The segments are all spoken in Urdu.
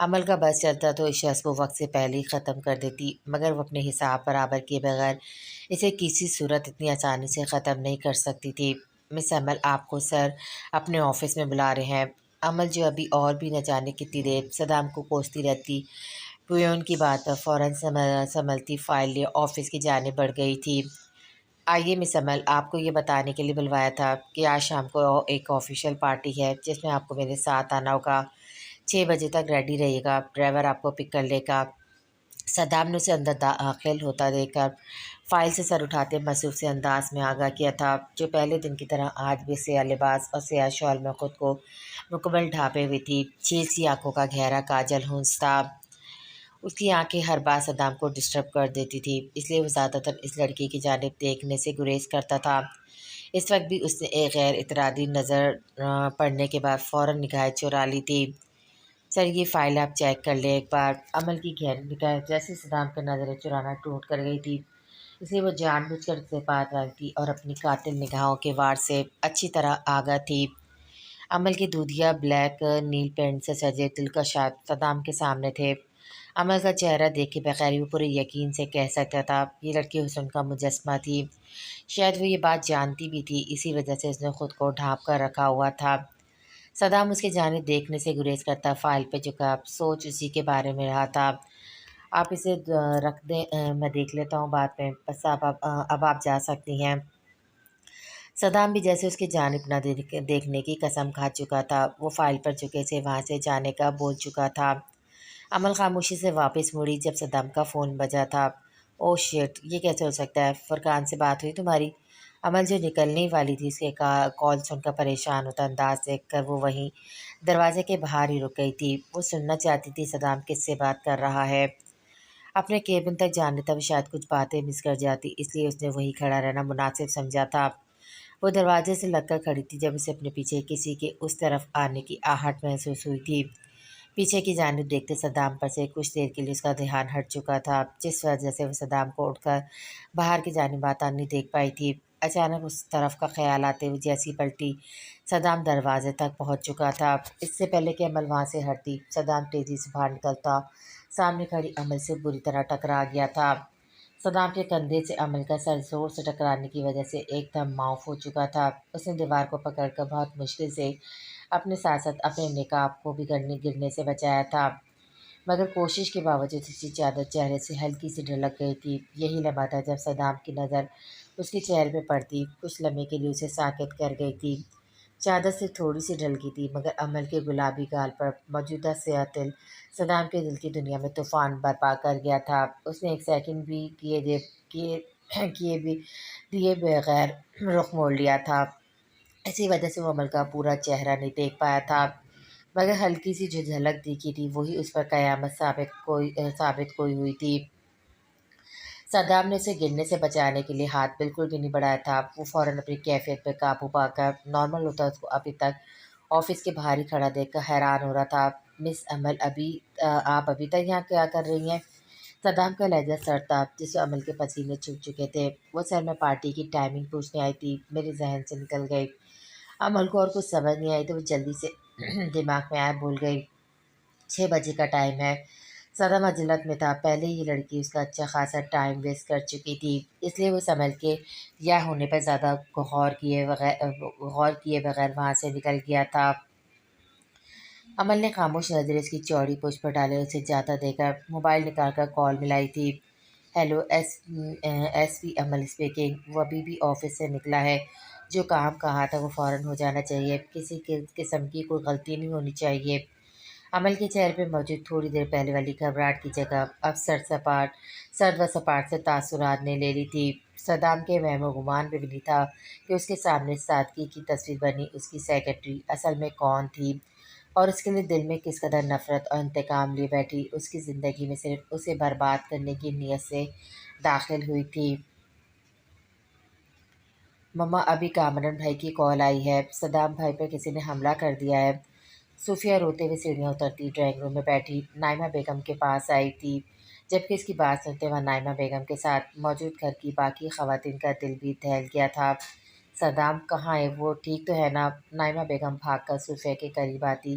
عمل کا بس چلتا تو اس شخص کو وقت سے پہلے ہی ختم کر دیتی، مگر وہ اپنے حساب برابر کیے بغیر اسے کسی صورت اتنی آسانی سے ختم نہیں کر سکتی تھی۔ مس عمل، آپ کو سر اپنے آفس میں بلا رہے ہیں۔ عمل، جو ابھی اور بھی نہ جانے کتنی دیر صدام کو کوستی رہتی، پیون کی بات پر فوراً سنبھلتی فائل لیے آفس کی جانب بڑھ گئی تھی۔ آئیے مس عمل، آپ کو یہ بتانے کے لیے بلوایا تھا کہ آج شام کو ایک آفیشیل پارٹی ہے جس میں آپ کو میرے ساتھ آنا ہوگا۔ 6 بجے تک ریڈی رہیے گا، ڈرائیور آپ کو پک کر لے گا۔ صدام نے اسے اندر داخل ہوتا دیکھ کر فائل سے سر اٹھاتے مصروف سے انداز میں آگاہ کیا تھا، جو پہلے دن کی طرح آج بھی سیاہ لباس اور سیاہ شال میں خود کو مکمل ڈھانپے ہوئی تھی۔ چیل سی آنکھوں کا گہرا کاجل ہنس تھا، اس کی آنکھیں ہر بار صدام کو ڈسٹرب کر دیتی تھی، اس لیے وہ زیادہ تر اس لڑکی کی جانب دیکھنے سے گریز کرتا تھا۔ اس وقت بھی اس نے ایک غیر اعتراضی نظر پڑنے کے بعد فوراً نگاہیں چرا لی تھی۔ سر، یہ فائل آپ چیک کر لیں ایک بار۔ عمل کی گہری نگاہیں جیسے صدام کے نظریں چرانا ٹوٹ کر گئی تھی، اس لیے وہ جان بوجھ کر اسے بات رکھ تھی اور اپنی قاتل نگاہوں کے وار سے اچھی طرح آگاہ تھی۔ عمل کے دودھیا بلیک نیل پینٹ سے سجے دلکش ہاتھ صدام کے سامنے تھے۔ عمل کا چہرہ دیکھے بغیر وہ پورے یقین سے کہہ سکتا تھا یہ لڑکی حسن کا مجسمہ تھی۔ شاید وہ یہ بات جانتی بھی تھی، اسی وجہ سے اس نے خود کو ڈھانپ کر رکھا ہوا تھا۔ صدام اس کی جانب دیکھنے سے گریز کرتا فائل پہ جھکا، سوچ اسی کے بارے میں رہا تھا۔ آپ اسے رکھ دیں، میں دیکھ لیتا ہوں بعد میں، بس اب آپ جا سکتی ہیں۔ صدام بھی جیسے اس کی جانب نہ دیکھنے کی قسم کھا چکا تھا، وہ فائل پر جھکے سے وہاں سے جانے کا بول چکا تھا۔ عمل خاموشی سے واپس مڑی جب صدام کا فون بجا تھا۔ او شٹ، یہ کیسے ہو سکتا ہے؟ فرقان سے بات ہوئی تمہاری؟ عمل، جو نکلنے ہی والی تھی، اس کے کال سن کر پریشان ہوتا انداز دیکھ کر وہ وہیں دروازے کے باہر ہی رک گئی تھی۔ وہ سننا چاہتی تھی صدام کس سے بات کر رہا ہے۔ اپنے کیبن تک جانے تک شاید کچھ باتیں مس کر جاتی، اس لیے اس نے وہیں کھڑا رہنا مناسب سمجھا تھا۔ وہ دروازے سے لگ کر کھڑی تھی جب اسے اپنے پیچھے کسی کے اس طرف آنے کی آہٹ محسوس ہوئی تھی۔ پیچھے کی جانب دیکھتے صدام پر سے کچھ دیر کے لیے اس کا دھیان ہٹ چکا تھا، جس وجہ سے وہ صدام کو اٹھ کر باہر کی جانب آتا نہیں دیکھ پائی تھی۔ اچانک اس طرف کا خیال آتے ہوئے جیسی پلٹی، صدام دروازے تک پہنچ چکا تھا۔ اس سے پہلے کہ عمل وہاں سے ہٹتی، صدام تیزی سے باہر نکلتا سامنے کھڑی عمل سے بری طرح ٹکرا گیا تھا۔ صدام کے کندھے سے عمل کا سر زور سے ٹکرانے کی وجہ سے ایک دم معاف ہو چکا تھا۔ اس نے دیوار کو پکڑ کر بہت مشکل سے اپنے ساتھ ساتھ اپنے نقاب کو بھی گرنے سے بچایا تھا، مگر کوشش کے باوجود اس کی چادر چہرے سے ہلکی سی ڈھلک گئی تھی۔ یہی لمحہ تھا جب صدام کی نظر اس کے چہرے پہ پڑتی، کچھ لمحے کے لیے اسے ساکت کر گئی تھی۔ چادر سے تھوڑی سی ڈھل گئی تھی، مگر عمل کے گلابی گال پر موجودہ سیاہ تل صدام کے دل کی دنیا میں طوفان برپا کر گیا تھا۔ اس نے ایک سیکنڈ بھی دیے بغیر رخ موڑ لیا تھا، اسی وجہ سے وہ عمل کا پورا چہرہ نہیں دیکھ پایا تھا، مگر ہلکی سی جو جھلک دکھی تھی وہی اس پر قیامت ثابت کوئی ہوئی تھی۔ صدام نے اسے گرنے سے بچانے کے لیے ہاتھ بالکل بھی نہیں بڑھایا تھا۔ وہ فوراً اپنی کیفیت پہ قابو پا کر نارمل ہوتا اس کو ابھی تک آفس کے باہر ہی کھڑا دیکھ کر حیران ہو رہا تھا۔ مس عمل، آپ ابھی تک یہاں کیا کر رہی ہیں؟ صدام کا لہجہ سرد تھا، جس سے عمل کے پسینے چھوٹ چکے تھے۔ وہ سر، میں پارٹی کی ٹائمنگ پوچھنے آئی تھی، میرے ذہن سے نکل گئی۔ عمل کو اور کچھ سمجھ نہیں آئی تو وہ جلدی سے دماغ میں آیا بھول گئی۔ 6 بجے کا ٹائم ہے۔ صدام عجلت میں تھا، پہلے ہی لڑکی اس کا اچھا خاصا ٹائم ویسٹ کر چکی تھی، اس لیے وہ سنبھل کے یا ہونے پر زیادہ غور کیے بغیر وہاں سے نکل گیا تھا۔ عمل نے خاموش نظریں اس کی چوڑی پشت پر ڈالے، اسے جاتا دے کر موبائل نکال کر کال ملائی تھی۔ ہیلو، ایس پی عمل اسپیکنگ۔ وہ ابھی بھی آفس سے نکلا ہے، جو کام کہا تھا وہ فوراً ہو جانا چاہیے، کسی قسم کی کوئی غلطی نہیں ہونی چاہیے۔ عمل کے چہرے پہ موجود تھوڑی دیر پہلے والی گھبراہٹ کی جگہ اب سرد و سپاٹ سے تاثرات نے لے لی تھی۔ صدام کے وہم و گمان میں بھی نہیں تھا کہ اس کے سامنے سادگی کی تصویر بنی اس کی سیکرٹری اصل میں کون تھی، اور اس کے لیے دل میں کس قدر نفرت اور انتقام لیے بیٹھی اس کی زندگی میں صرف اسے برباد کرنے کی نیت سے داخل ہوئی تھی۔ مما، ابھی کامران بھائی کی کال آئی ہے، صدام بھائی پر کسی نے حملہ کر دیا ہے۔ صوفیہ روتے ہوئے سیڑھیاں اترتی ڈرائنگ روم میں بیٹھی نائمہ بیگم کے پاس آئی تھی، جبکہ اس کی بات سنتے وہاں نائمہ بیگم کے ساتھ موجود گھر کی باقی خواتین کا دل بھی دہل گیا تھا۔ صدام کہاں ہے؟ وہ ٹھیک تو ہے نا؟ نائمہ بیگم بھاگ کر صوفیہ کے قریب آتی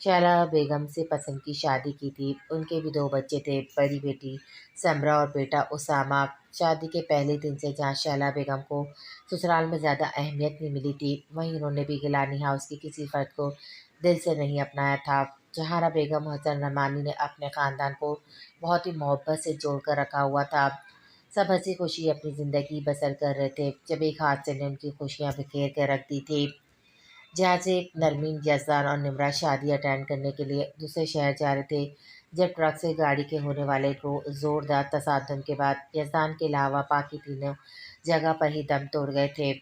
شائلہ بیگم سے پسند کی شادی کی تھی۔ ان کے بھی 2 بچے تھے، بڑی بیٹی سمرہ اور بیٹا اسامہ۔ شادی کے پہلے دن سے جہاں شائلہ بیگم کو سسرال میں زیادہ اہمیت نہیں ملی تھی، وہیں انہوں نے بھی گیلانی ہاؤس کے کسی فرد کو دل سے نہیں اپنایا تھا۔ جہارا بیگم حسن رحمانی نے اپنے خاندان کو بہت ہی محبت سے جوڑ کر رکھا ہوا تھا۔ سب ہنسی خوشی اپنی زندگی بسر کر رہے تھے جب ایک حادثے نے ان کی خوشیاں بکھیر کے رکھ دی تھی۔ جہاں سے نرمین، یزدان اور نمرہ شادی اٹینڈ کرنے کے لیے دوسرے شہر جا رہے تھے، جب ٹرک سے گاڑی کے ہونے والے زوردار تصادم کے بعد یزدان کے علاوہ باقی تینوں جگہ پر ہی دم توڑ گئے تھے،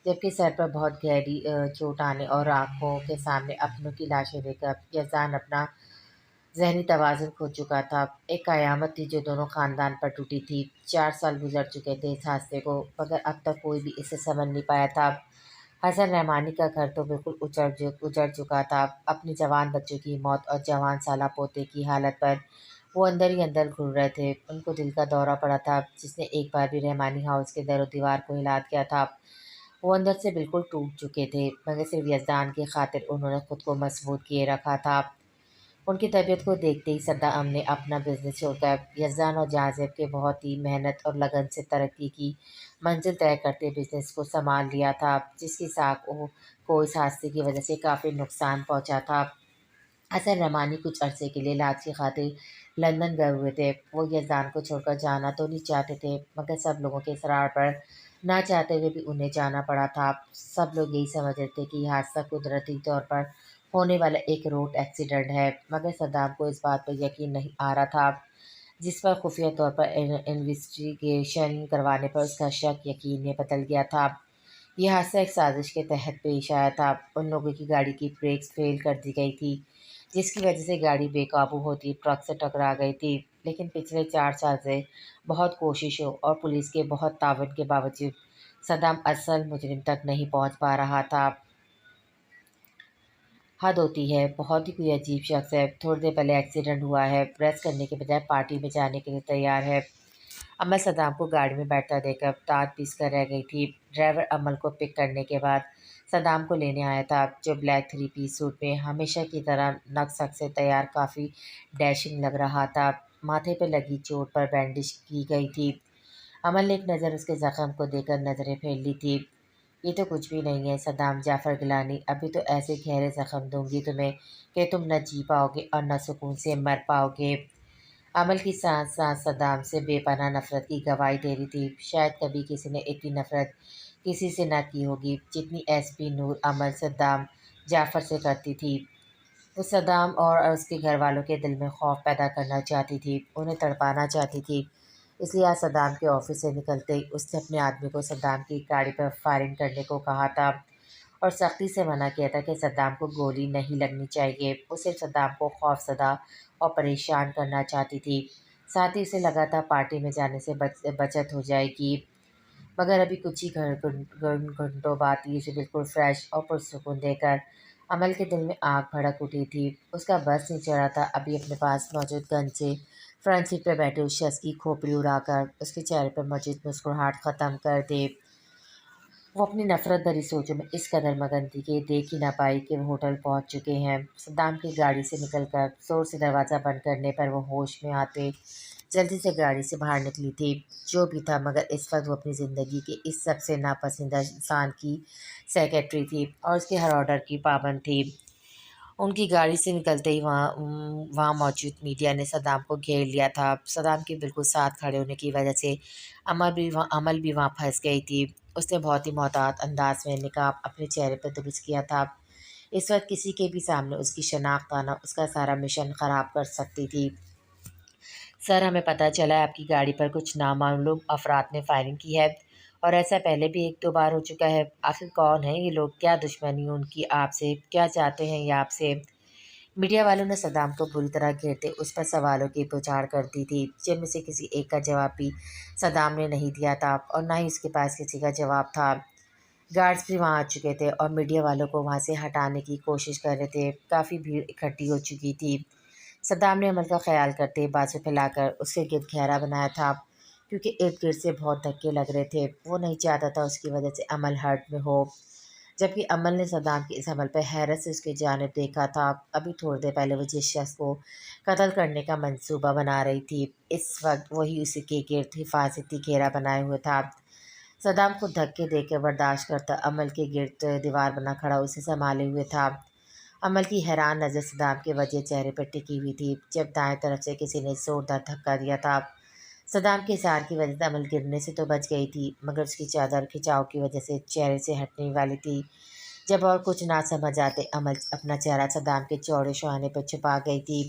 جبکہ سر پر بہت گہری چوٹ آنے اور آنکھوں کے سامنے اپنوں کی لاشیں دیکھ کر یزدان اپنا ذہنی توازن کھو چکا تھا۔ ایک قیامت تھی جو دونوں خاندان پر ٹوٹی تھی۔ 4 سال گزر چکے تھے اس حادثے کو، مگر اب تک کوئی بھی اسے سمجھ نہیں پایا تھا۔ حسن رحمانی کا گھر تو بالکل اجڑ چکا تھا۔ اپنے جوان بچوں کی موت اور جوان سالہ پوتے کی حالت پر وہ اندر ہی اندر گھل رہے تھے۔ ان کو دل کا دورہ پڑا تھا، جس نے ایک بار بھی رحمانی ہاؤس کے در و دیوار کو ہلا دیا تھا۔ وہ اندر سے بالکل ٹوٹ چکے تھے، مگر صرف یزدان کی خاطر انہوں نے خود کو مضبوط کیے رکھا تھا۔ ان کی طبیعت کو دیکھتے ہی صدام نے اپنا بزنس چھوڑ کر یزدان اور جازب کے بہت ہی محنت اور لگن سے ترقی کی منزل طے کرتے بزنس کو سنبھال لیا تھا، جس کی ساکھ کو اس حادثے کی وجہ سے کافی نقصان پہنچا تھا۔ حسن رحمانی کچھ عرصے کے لیے علاج کی خاطر لندن گئے ہوئے تھے۔ وہ یزدان کو چھوڑ کر جانا تو نہیں چاہتے تھے، مگر سب لوگوں کے اصرار پر نہ چاہتے ہوئے بھی انہیں جانا پڑا تھا۔ سب لوگ یہی سمجھ رہے تھے کہ یہ حادثہ قدرتی طور پر ہونے والا ایک روڈ ایکسیڈنٹ ہے، مگر صدام کو اس بات پر یقین نہیں آ رہا تھا، جس پر خفیہ طور پر انویسٹیگیشن کروانے پر اس کا شک یقین میں بدل گیا تھا۔ یہ حادثہ ایک سازش کے تحت پیش آیا تھا۔ ان لوگوں کی گاڑی کی بریکس فیل کر دی گئی تھی، جس کی وجہ سے گاڑی بے قابو ہوتی ٹرک سے ٹکرا گئی تھی، لیکن پچھلے 4 سال سے بہت کوششوں اور پولیس کے بہت تعاون کے باوجود صدام اصل مجرم تک نہیں پہنچ پا رہا تھا۔ حد ہوتی ہے، بہت ہی کوئی عجیب شخص ہے، تھوڑی دیر پہلے ایکسیڈنٹ ہوا ہے، ریسٹ کرنے کے بجائے پارٹی میں جانے کے لیے تیار ہے۔ امل صدام کو گاڑی میں بیٹھتا دیکھ کر دانت پیس کر رہ گئی تھی۔ ڈرائیور امل کو پک کرنے کے بعد صدام کو لینے آیا تھا، جو بلیک 3 پیس سوٹ میں ہمیشہ کی طرح نگ سگ سے تیار کافی ڈیشنگ لگ رہا تھا۔ ماتھے پہ لگی چوٹ پر بینڈیج کی گئی تھی۔ امل نے ایک نظر اس کے زخم کو دیکھ کر نظریں پھیر لی تھی۔ یہ تو کچھ بھی نہیں ہے صدام جعفر گیلانی، ابھی تو ایسے گہرے زخم دوں گی تمہیں کہ تم نہ جی پاؤ گے اور نہ سکون سے مر پاؤ گے۔ امل کی سانس سانس صدام سے بے پناہ نفرت کی گواہی دے رہی تھی۔ شاید کبھی کسی نے اتنی نفرت کسی سے نہ کی ہوگی جتنی ایس پی نور امل صدام جعفر سے کرتی تھی۔ وہ صدام اور اس کے گھر والوں کے دل میں خوف پیدا کرنا چاہتی تھی، انہیں تڑپانا چاہتی تھی۔ اس لیے آج صدام کے آفس سے نکلتے ہی اس نے اپنے آدمی کو صدام کی گاڑی پر فائرنگ کرنے کو کہا تھا اور سختی سے منع کیا تھا کہ صدام کو گولی نہیں لگنی چاہیے۔ وہ صرف صدام کو خوف زدہ اور پریشان کرنا چاہتی تھی، ساتھ ہی اسے لگا تھا پارٹی میں جانے سے بچت ہو جائے گی، مگر ابھی کچھ ہی گھنٹوں بعد ہی اسے بالکل فریش اور پرسکون دے کر امل کے دل میں آگ بھڑک اٹھی تھی۔ اس کا بس نہیں چڑھا تھا ابھی اپنے پاس موجود گن سے فرنٹ سیٹ پہ بیٹھے اس شخص کی کھوپڑی اڑا کر اس کے چہرے پر موجود مسکراہٹ ختم کر دے۔ وہ اپنی نفرت بھری سوچوں میں اس قدر مگن تھی کہ دیکھ ہی نہ پائی کہ وہ ہوٹل پہنچ چکے ہیں۔ صدام کی گاڑی سے نکل کر زور سے دروازہ بند کرنے پر وہ ہوش میں آتے جلدی سے گاڑی سے باہر نکلی تھی۔ جو بھی تھا، مگر اس وقت وہ اپنی زندگی کے اس سب سے ناپسندیدہ انسان کی سیکرٹری تھی اور اس کے ہر آرڈر کی پابند تھی۔ ان کی گاڑی سے نکلتے ہی وہاں موجود میڈیا نے صدام کو گھیر لیا تھا۔ صدام کے بالکل ساتھ کھڑے ہونے کی وجہ سے امل بھی وہاں پھنس گئی تھی۔ اس نے بہت ہی محتاط انداز میں نقاب اپنے چہرے پر درست کیا تھا۔ اس وقت کسی کے بھی سامنے اس کی شناخت آنا اس کا سارا مشن خراب کر سکتی تھی۔ سر، ہمیں پتہ چلا ہے آپ کی گاڑی پر کچھ نامعلوم افراد نے فائرنگ کی ہے اور ایسا پہلے بھی 1-2 بار ہو چکا ہے۔ آخر کون ہیں یہ لوگ؟ کیا دشمنی ان کی آپ سے؟ کیا چاہتے ہیں یہ آپ سے؟ میڈیا والوں نے صدام کو بری طرح گھیرتے اس پر سوالوں کی بوچھاڑ کر دی تھی، جن میں سے کسی ایک کا جواب بھی صدام نے نہیں دیا تھا اور نہ ہی اس کے پاس کسی کا جواب تھا۔ گارڈز بھی وہاں آ چکے تھے اور میڈیا والوں کو وہاں سے ہٹانے کی کوشش کر رہے تھے۔ کافی بھیڑ اکٹھی ہو چکی تھی۔ صدام نے عمل کا خیال کرتے بازو پھیلا کر اس کے گرد گھیرا بنایا تھا، کیونکہ ارد گرد سے بہت دھکے لگ رہے تھے۔ وہ نہیں چاہتا تھا اس کی وجہ سے عمل ہرٹ میں ہو۔ جبکہ عمل نے صدام کی اس عمل پہ حیرت سے اس کی جانب دیکھا تھا۔ ابھی تھوڑی دیر پہلے وہ جس شخص کو قتل کرنے کا منصوبہ بنا رہی تھی، اس وقت وہی اسی کے گرد حفاظتی گھیرا بنائے ہوئے تھا۔ صدام کو دھکے دے کے برداشت کرتا عمل کے گرد دیوار بنا کھڑا اسے سنبھالے ہوئے تھا۔ عمل کی حیران نظر صدام کے وجہ چہرے پر ٹکی ہوئی تھی جب دائیں طرف سے کسی نے زوردار دھکا دیا تھا۔ صدام کے اظہار کی وجہ سے عمل گرنے سے تو بچ گئی تھی، مگر اس کی چادر کھچاؤ کی وجہ سے چہرے سے ہٹنے والی تھی۔ جب اور کچھ نہ سمجھ آتے عمل اپنا چہرہ صدام کے چوڑے شاہانے پر چھپا گئی تھی۔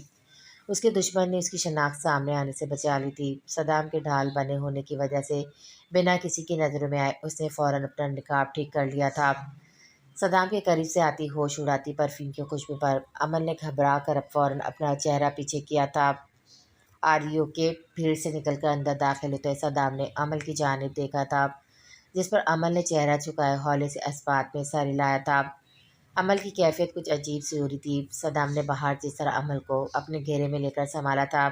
اس کے دشمن نے اس کی شناخت سامنے آنے سے بچا لی تھی۔ صدام کے ڈھال بنے ہونے کی وجہ سے بنا کسی کی نظروں میں آئے اس نے فوراً اپنا نقاب ٹھیک کر لیا تھا۔ صدام کے قریب سے آتی ہوش اڑاتی پرفیوم کی خوشبو پر عمل نے گھبرا کر فوراً اپنا چہرہ پیچھے کیا تھا۔ آریو کے بھیڑ سے نکل کر اندر داخل ہوتے صدام نے عمل کی جانب دیکھا تھا، جس پر عمل نے چہرہ جھکائے ہولے سے اسبات میں سر ہلایا تھا۔ عمل کی کیفیت کچھ عجیب سی ہو رہی تھی۔ صدام نے باہر جس طرح عمل کو اپنے گھیرے میں لے کر سنبھالا تھا،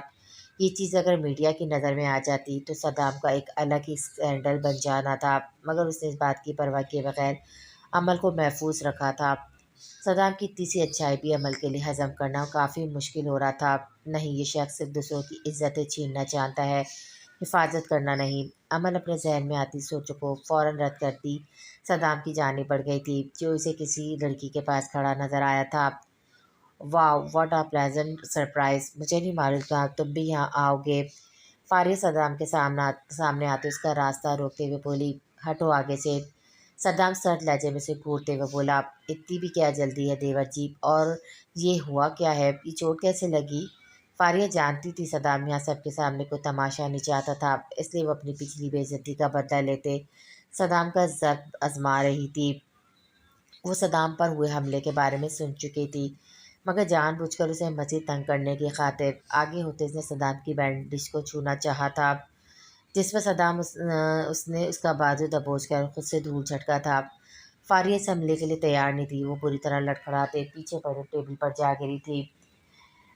یہ چیز اگر میڈیا کی نظر میں آ جاتی تو صدام کا ایک الگ ہی اسکینڈل بن جانا تھا، مگر اس نے اس بات کی پرواہ کیے بغیر عمل کو محفوظ رکھا تھا۔ صدام کی اتنی سی اچھائی بھی عمل کے لیے ہضم کرنا کافی مشکل ہو رہا تھا۔ نہیں، یہ شخص صرف دوسروں کی عزتیں چھیننا جانتا ہے، حفاظت کرنا نہیں۔ عمل اپنے ذہن میں آتی سوچوں کو فوراً رد کرتی صدام کی جانب بڑھ گئی تھی، جو اسے کسی لڑکی کے پاس کھڑا نظر آیا تھا۔ واو، واٹ اے پلیزنٹ سرپرائز! مجھے نہیں معلوم تھا تم بھی یہاں آؤ گے۔ فاریہ صدام کے سامنے آتے اس کا راستہ روکتے ہوئے بولی، ہٹو آگے سے۔ صدام سرد لہجے میں سے گھورتے ہوئے بولا، اتنی بھی کیا جلدی ہے دیور جی، اور یہ ہوا کیا ہے، یہ چوٹ کیسے لگی؟ فاریہ جانتی تھی صدام یہاں سب کے سامنے کوئی تماشا نہیں چاہتا تھا، اس لیے وہ اپنی پچھلی بے عزتی کا بدلہ لیتے صدام کا ضبط آزما رہی تھی۔ وہ صدام پر ہوئے حملے کے بارے میں سن چکی تھی، مگر جان بوجھ کر اسے مزید تنگ کرنے کی خاطر آگے ہوتے اس نے صدام کی بینڈیج کو چھونا چاہا تھا، جس پر صدام اس نے اس کا بازو دبوچ کر خود سے دور جھٹکا تھا۔ فاریہ اس حملے کے لیے تیار نہیں تھی، وہ بری طرح لڑکھڑاتے پیچھے پڑے ٹیبل پر جا گری تھی۔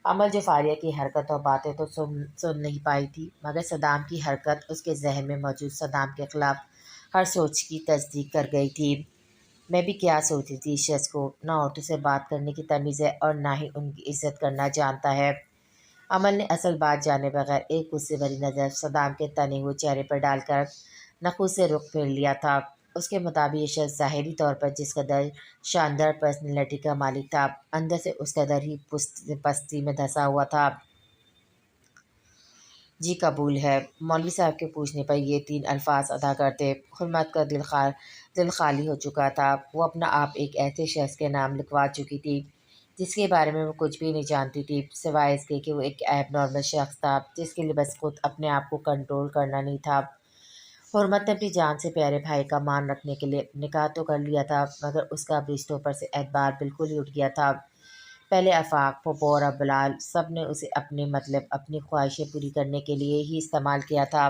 عمل جو فاریہ کی حرکت اور باتیں تو سن نہیں پائی تھی، مگر صدام کی حرکت اس کے ذہن میں موجود صدام کے خلاف ہر سوچ کی تصدیق کر گئی تھی۔ میں بھی کیا سوچ رہی تھی، اس شخص کو نہ عورتوں سے بات کرنے کی تمیز ہے اور نہ ہی ان کی عزت کرنا جانتا ہے۔ عمل نے اصل بات جانے بغیر ایک غصے بھری نظر صدام کے تنے ہوئے چہرے پر ڈال کر نخوت سے رخ پھیر لیا تھا۔ اس کے مطابق یہ شخص ظاہری طور پر جس قدر شاندار پرسنالٹی کا مالک تھا، اندر سے اس قدر ہی پستی میں دھنسا ہوا تھا۔ جی قبول ہے، مولوی صاحب کے پوچھنے پر یہ تین الفاظ ادا کرتے حرمت کا دل خالی ہو چکا تھا۔ وہ اپنا آپ ایک ایسے شخص کے نام لکھوا چکی تھی جس کے بارے میں وہ کچھ بھی نہیں جانتی تھی، سوائے اس کے کہ وہ ایک ایب نارمل شخص تھا جس کے لیے بس خود اپنے آپ کو کنٹرول کرنا نہیں تھا۔ حرمت نے اپنی جان سے پیارے بھائی کا مان رکھنے کے لیے نکاح تو کر لیا تھا، مگر اس کا اب رشتوں پر سے اعتبار بالکل ہی اٹھ گیا تھا۔ پہلے آفاق، پھوپھو اور اب بلال، سب نے اسے اپنی خواہشیں پوری کرنے کے لیے ہی استعمال کیا تھا۔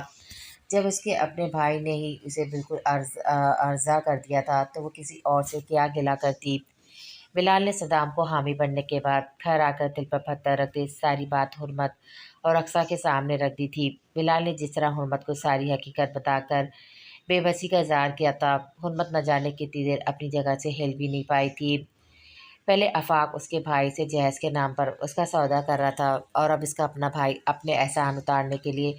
جب اس کے اپنے بھائی نے ہی اسے بالکل ارضا کر دیا تھا تو وہ کسی اور سے کیا گلہ کرتی۔ بلال نے صدام کو حامی بننے کے بعد گھر آ کر دل پر پتھر رکھ دے ساری بات حرمت اور اقصیٰ کے سامنے رکھ دی تھی۔ بلال نے جس طرح حرمت کو ساری حقیقت بتا کر بے بسی کا اظہار کیا تھا، حرمت نہ جانے کتنی دیر اپنی جگہ سے ہل بھی نہیں پائی تھی۔ پہلے آفاق اس کے بھائی سے جہیز کے نام پر اس کا سودا کر رہا تھا، اور اب اس کا اپنا بھائی اپنے احسان اتارنے کے لیے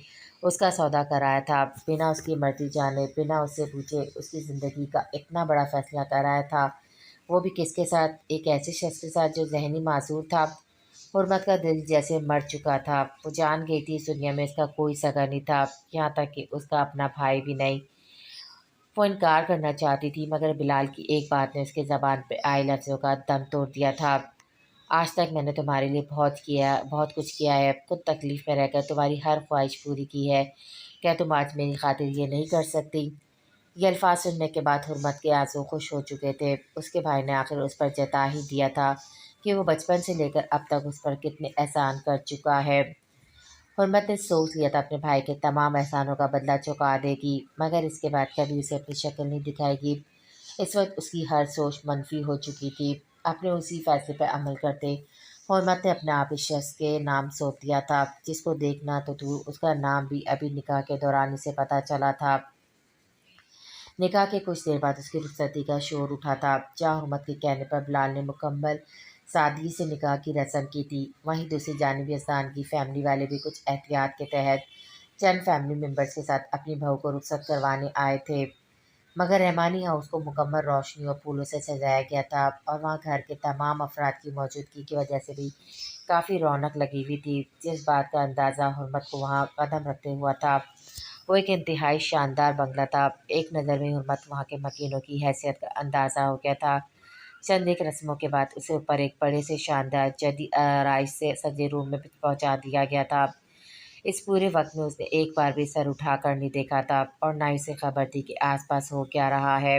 اس کا سودا کرایا تھا، بنا اس کی مرضی جانے، بنا اس سے پوچھے اس کی زندگی کا اتنا بڑا فیصلہ کرایا تھا، وہ بھی کس کے ساتھ؟ ایک ایسے شخص کے ساتھ جو ذہنی معذور تھا۔ حرمت کا دل جیسے مر چکا تھا، وہ جان گئی تھی اس دنیا میں اس کا کوئی سگا نہیں تھا، یہاں تک کہ اس کا اپنا بھائی بھی نہیں۔ وہ انکار کرنا چاہتی تھی، مگر بلال کی ایک بات نے اس کے زبان پہ آئے لفظوں کا دم توڑ دیا تھا۔ آج تک میں نے تمہارے لیے بہت کچھ کیا ہے، خود تکلیف میں رہ کر تمہاری ہر خواہش پوری کی ہے، کیا تم آج میری خاطر یہ نہیں کر سکتی؟ یہ الفاظ سننے کے بعد حرمت کے آنسو خشک ہو چکے تھے۔ اس کے بھائی نے آخر اس پر جتا ہی دیا تھا کہ وہ بچپن سے لے کر اب تک اس پر کتنے احسان کر چکا ہے۔ حرمت نے سوچ لیا تھا اپنے بھائی کے تمام احسانوں کا بدلہ چکا دے گی، مگر اس کے بعد کبھی اسے اپنی شکل نہیں دکھائے گی۔ اس وقت اس کی ہر سوچ منفی ہو چکی تھی۔ اپنے اسی فیصلے پر عمل کرتے حرمت نے اپنے آپ اس شخص کے نام سونپ دیا تھا، جس کو دیکھنا تو دور، اس کا نام بھی ابھی نکاح کے دوران اسے پتہ چلا تھا۔ نکاح کے کچھ دیر بعد اس کی رخصتی کا شور اٹھا تھا، جہاں حرمت کے کہنے پر بلال نے مکمل سادگی سے نکاح کی رسم کی تھی۔ وہیں دوسری جانب یزدان کی فیملی والے بھی کچھ احتیاط کے تحت چند فیملی ممبرز کے ساتھ اپنی بہو کو رخصت کروانے آئے تھے، مگر رحمانی ہاؤس کو مکمل روشنی اور پھولوں سے سجایا گیا تھا اور وہاں گھر کے تمام افراد کی موجودگی کی وجہ سے بھی کافی رونق لگی ہوئی تھی۔ جس بات کا اندازہ حرمت کو وہاں قدم رکھتے ہوا تھا، وہ ایک انتہائی شاندار بنگلہ تھا۔ ایک نظر میں حرمت وہاں کے مکینوں کی حیثیت کا اندازہ ہو گیا تھا۔ چند ایک رسموں کے بعد اسے اوپر ایک بڑے سے شاندار جدید آرائش سے سجے روم میں پہنچا دیا گیا تھا۔ اس پورے وقت میں اس نے ایک بار بھی سر اٹھا کر نہیں دیکھا تھا اور نہ ہی اسے خبر تھی کہ آس پاس ہو کیا رہا ہے۔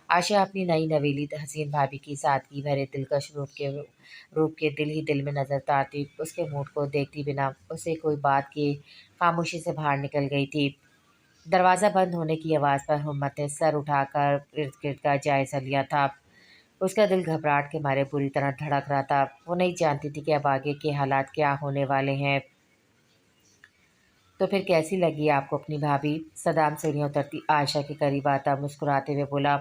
عائشہ اپنی نئی نویلی حسین بھابھی کی سادگی بھرے دلکش روپ کے دل ہی دل میں نظر اتارتی، اس کے موڈ کو دیکھتی بنا اسے کوئی بات کی خاموشی سے باہر نکل گئی تھی۔ دروازہ بند ہونے کی آواز پر حرمت نے سر اٹھا کر ارد گرد کا جائزہ لیا تھا۔ اس کا دل گھبراہٹ کے مارے پوری طرح دھڑک رہا تھا۔ وہ نہیں جانتی تھی کہ اب آگے کے حالات کیا ہونے والے ہیں۔ تو پھر کیسی لگی آپ کو اپنی بھابھی؟ صدام سیڑھیاں اترتی عائشہ کے قریب آتا مسکراتے ہوئے بولا،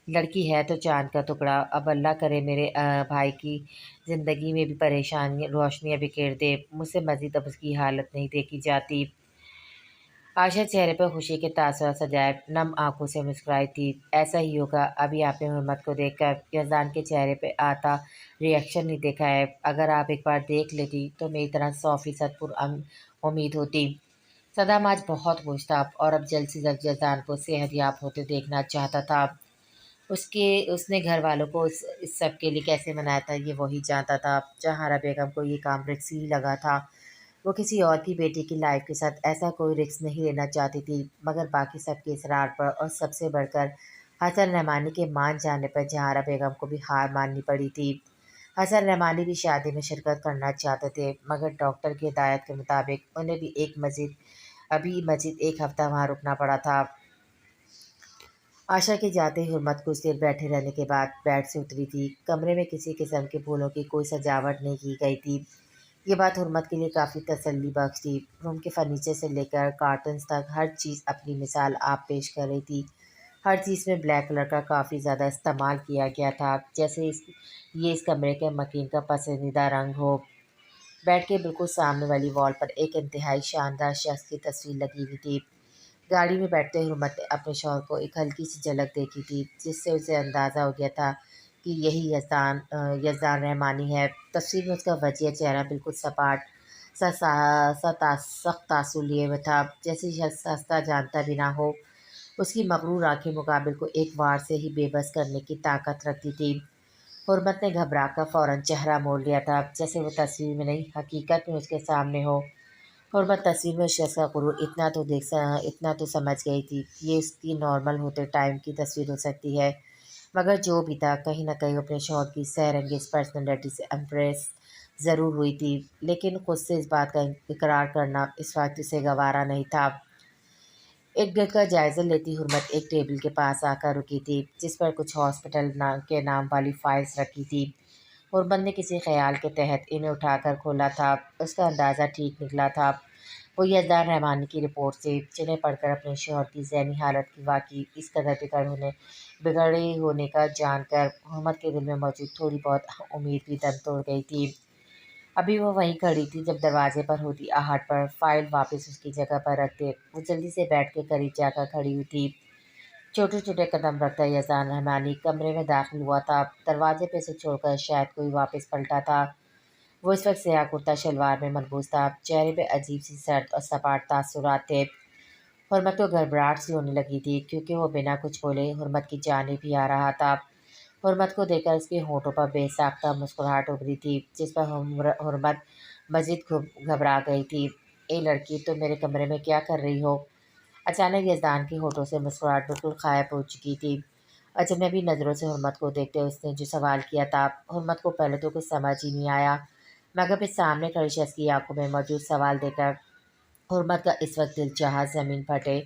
لڑکی ہے تو چاند کا ٹکڑا، اب اللہ کرے میرے بھائی کی زندگی میں بھی پریشانی روشنیاں بکھیر دے، مجھ سے مزید اب اس کی حالت نہیں دیکھی جاتی۔ عائشہ چہرے پر خوشی کے تاثرات سجائے نم آنکھوں سے مسکرائی تھی۔ ایسا ہی ہوگا، ابھی آپ نے حرمت کو دیکھ کر یزدان کے چہرے پہ آتا ریئیکشن نہیں دیکھا ہے، اگر آپ ایک بار دیکھ لیتی تو میری طرح 100% پر امید ہوتی۔ صدام آج بہت خوش تھا اور اب جلد سے جلد یزدان کو صحت یاب ہوتے دیکھنا چاہتا تھا۔ اس نے گھر والوں کو اس سب کے لیے کیسے منایا تھا یہ وہی جانتا تھا۔ جہاں بیگم کو یہ کام رسکی ہی لگا تھا، وہ کسی اور کی بیٹی کی لائف کے ساتھ ایسا کوئی رسک نہیں لینا چاہتی تھی، مگر باقی سب کے اصرار پر اور سب سے بڑھ کر حسن رحمانی کے مان جانے پر جہاں بیگم کو بھی ہار ماننی پڑی تھی۔ حسن رحمانی بھی شادی میں شرکت کرنا چاہتے تھے، مگر ڈاکٹر کی ہدایت کے مطابق انہیں بھی مزید ایک ہفتہ وہاں رکنا پڑا تھا۔ عائشہ کے جاتے ہی حرمت کچھ دیر بیٹھے رہنے کے بعد بیڈ سے اتری تھی۔ کمرے میں کسی قسم کے پھولوں کی کوئی سجاوٹ نہیں کی گئی تھی۔ یہ بات حرمت کے لیے کافی تسلی بخش تھی۔ روم کے فرنیچر سے لے کر کارٹنز تک ہر چیز اپنی مثال آپ پیش کر رہی تھی۔ ہر چیز میں بلیک کلر کا کافی زیادہ استعمال کیا گیا تھا، جیسے یہ اس کمرے کے مکین کا پسندیدہ رنگ ہو۔ بیڈ کے بالکل سامنے والی وال پر ایک انتہائی شاندار شخص کی تصویر لگی ہوئی تھی۔ گاڑی میں بیٹھتے حرمت نے اپنے شوہر کو ایک ہلکی سی جھلک دیکھی تھی، جس سے اسے اندازہ ہو گیا تھا کہ یہی یزدان رحمانی ہے۔ تصویر میں اس کا وجیہ چہرہ بالکل سپاٹ سخت تاثر لیے ہوئے تھا، جیسے شخص ہنستا جانتا بھی نہ ہو۔ اس کی مغرور آنکھیں مقابل کو ایک وار سے ہی بے بس کرنے کی طاقت رکھتی تھی۔ حرمت نے گھبرا کر فوراً چہرہ موڑ لیا تھا، جیسے وہ تصویر میں نہیں حقیقت میں اس کے سامنے ہو۔ حرمت تصویر میں اس شخص کا غرور اتنا تو سمجھ گئی تھی، یہ اس کی نارمل ہوتے ٹائم کی تصویر ہو سکتی ہے، مگر جو بھی تھا کہیں نہ کہیں اپنے شوہر کی سحر انگیز پرسنالٹی سے امپریس ضرور ہوئی تھی، لیکن خود سے اس بات کا اقرار کرنا اس وقت اسے گوارا نہیں تھا۔ ارد گرد کا جائزہ لیتی حرمت ایک ٹیبل کے پاس آ کر رکی تھی، جس پر کچھ ہاسپٹل کے نام والی فائلز رکھی تھی۔ حرمت نے کسی خیال کے تحت انہیں اٹھا کر کھولا تھا۔ اس کا اندازہ ٹھیک نکلا تھا۔ وہ یزدان رحمانی کی رپورٹ سے جنہیں پڑھ کر اپنے شوہر کی ذہنی حالت کی واقعی اس قدر بگڑے ہونے کا جان کر حرمت کے دل میں موجود تھوڑی بہت امید بھی دم توڑ گئی تھی۔ ابھی وہ وہیں کھڑی تھی جب دروازے پر ہوتی آہٹ پر فائل واپس اس کی جگہ پر رکھ دے وہ جلدی سے بیٹھ کے قریب جا کر کھڑی ہوئی تھی۔ چھوٹے چھوٹے قدم رکھتا یزدان رحمانی کمرے میں داخل ہوا تھا۔ دروازے پہ سے چھوڑ کر شاید کوئی واپس پلٹا تھا۔ وہ اس وقت سیاہ کرتا شلوار میں ملبوس تھا، چہرے پہ عجیب سی سرد اور سپاٹ تاثرات تھے۔ حرمت کو گھبراہٹ سی ہونے لگی تھی، کیونکہ وہ بنا کچھ بولے حرمت کی جانب ہی آ رہا تھا۔ حرمت کو دیکھ کر اس کے ہونٹوں پر بے ساختہ مسکراہٹ ابھری تھی، جس پر حرمت مزید گھبرا گئی تھی۔ اے لڑکی، تم میرے کمرے میں کیا کر رہی ہو؟ اچانک یزدان کے ہونٹوں سے مسکراہٹ بالکل غائب ہو چکی تھی۔ اجنبی نظروں سے حرمت کو دیکھتے اس نے جو سوال کیا تھا، حرمت کو پہلے تو کچھ سمجھ ہی نہیں آیا، مگر پھر سامنے کھڑی شخص کی آنکھوں میں موجود سوال دیکھ کر حرمت کا اس وقت دل چاہا زمین پھٹے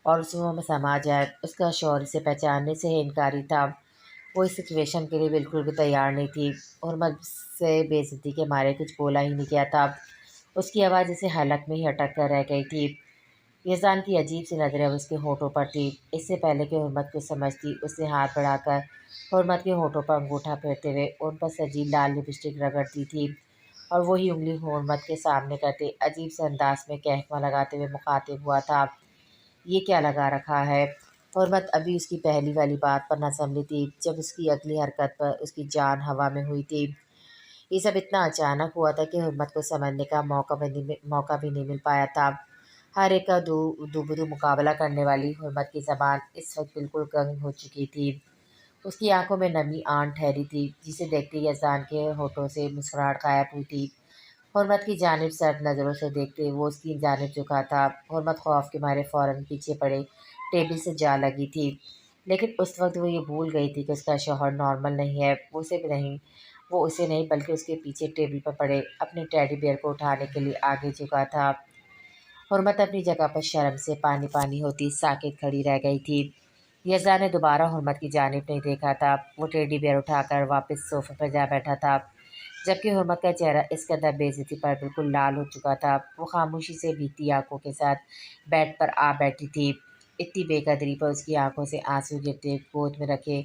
اور اس میں سما جائے۔ اس کا شوہر اسے پہچاننے سے انکاری تھا۔ وہ اس سچویشن کے لیے بالکل بھی تیار نہیں تھی۔ حرمت سے بے عزتی کے مارے کچھ بولا ہی نہیں گیا تھا۔ اس کی آواز اسے حلق میں ہی اٹک کر رہ گئی تھی۔ یزدان کی عجیب سی نظریں اب اس کے ہونٹوں پر تھی۔ اس سے پہلے کہ حرمت کو سمجھتی اس نے ہاتھ بڑھا کر حرمت کے ہونٹوں پر انگوٹھا پھیرتے ہوئے ان پر سجی لال لپسٹک رگڑتی تھی اور وہی انگلی حرمت کے سامنے کرتے عجیب سے انداز میں کہکمہ لگاتے ہوئے مخاطب ہوا تھا، یہ کیا لگا رکھا ہے؟ حرمت ابھی اس کی پہلی والی بات پر نہ سنبھلی تھی جب اس کی اگلی حرکت پر اس کی جان ہوا میں ہوئی تھی۔ یہ سب اتنا اچانک ہوا تھا کہ حرمت کو سمجھنے کا موقع بھی نہیں مل پایا تھا۔ ہر ایک کا دو مقابلہ کرنے والی حرمت کی زبان اس وقت بالکل گنگ ہو چکی تھی۔ اس کی آنکھوں میں نمی آن ٹھہری تھی، جسے دیکھتے ہی یزدان کے ہونٹوں سے مسکراہٹ غائب ہوئی تھی۔ حرمت کی جانب سرد نظروں سے دیکھتے وہ اس کی جانب جھکا تھا۔ حرمت خوف کے مارے فوراً پیچھے پڑے ٹیبل سے جا لگی تھی، لیکن اس وقت وہ یہ بھول گئی تھی کہ اس کا شوہر نارمل نہیں ہے۔ وہ اسے نہیں بلکہ اس کے پیچھے ٹیبل پر پڑے اپنے ٹیڈی بیئر کو اٹھانے کے لیے آگے جھکا تھا۔ حرمت اپنی جگہ پر شرم سے پانی پانی ہوتی ساکت کھڑی رہ گئی تھی۔ یزدان نے دوبارہ حرمت کی جانب نہیں دیکھا تھا۔ وہ ٹیڈی بیئر اٹھا کر واپس صوفے پر جا بیٹھا تھا، جبکہ حرمت کا چہرہ اس قدر بے عزتی پر بالکل لال ہو چکا تھا۔ وہ خاموشی سے بھیگتی آنکھوں کے ساتھ بیڈ پر آ بیٹھی تھی۔ اتنی بے قدری پر اس کی آنکھوں سے آنسو گرتے گود میں رکھے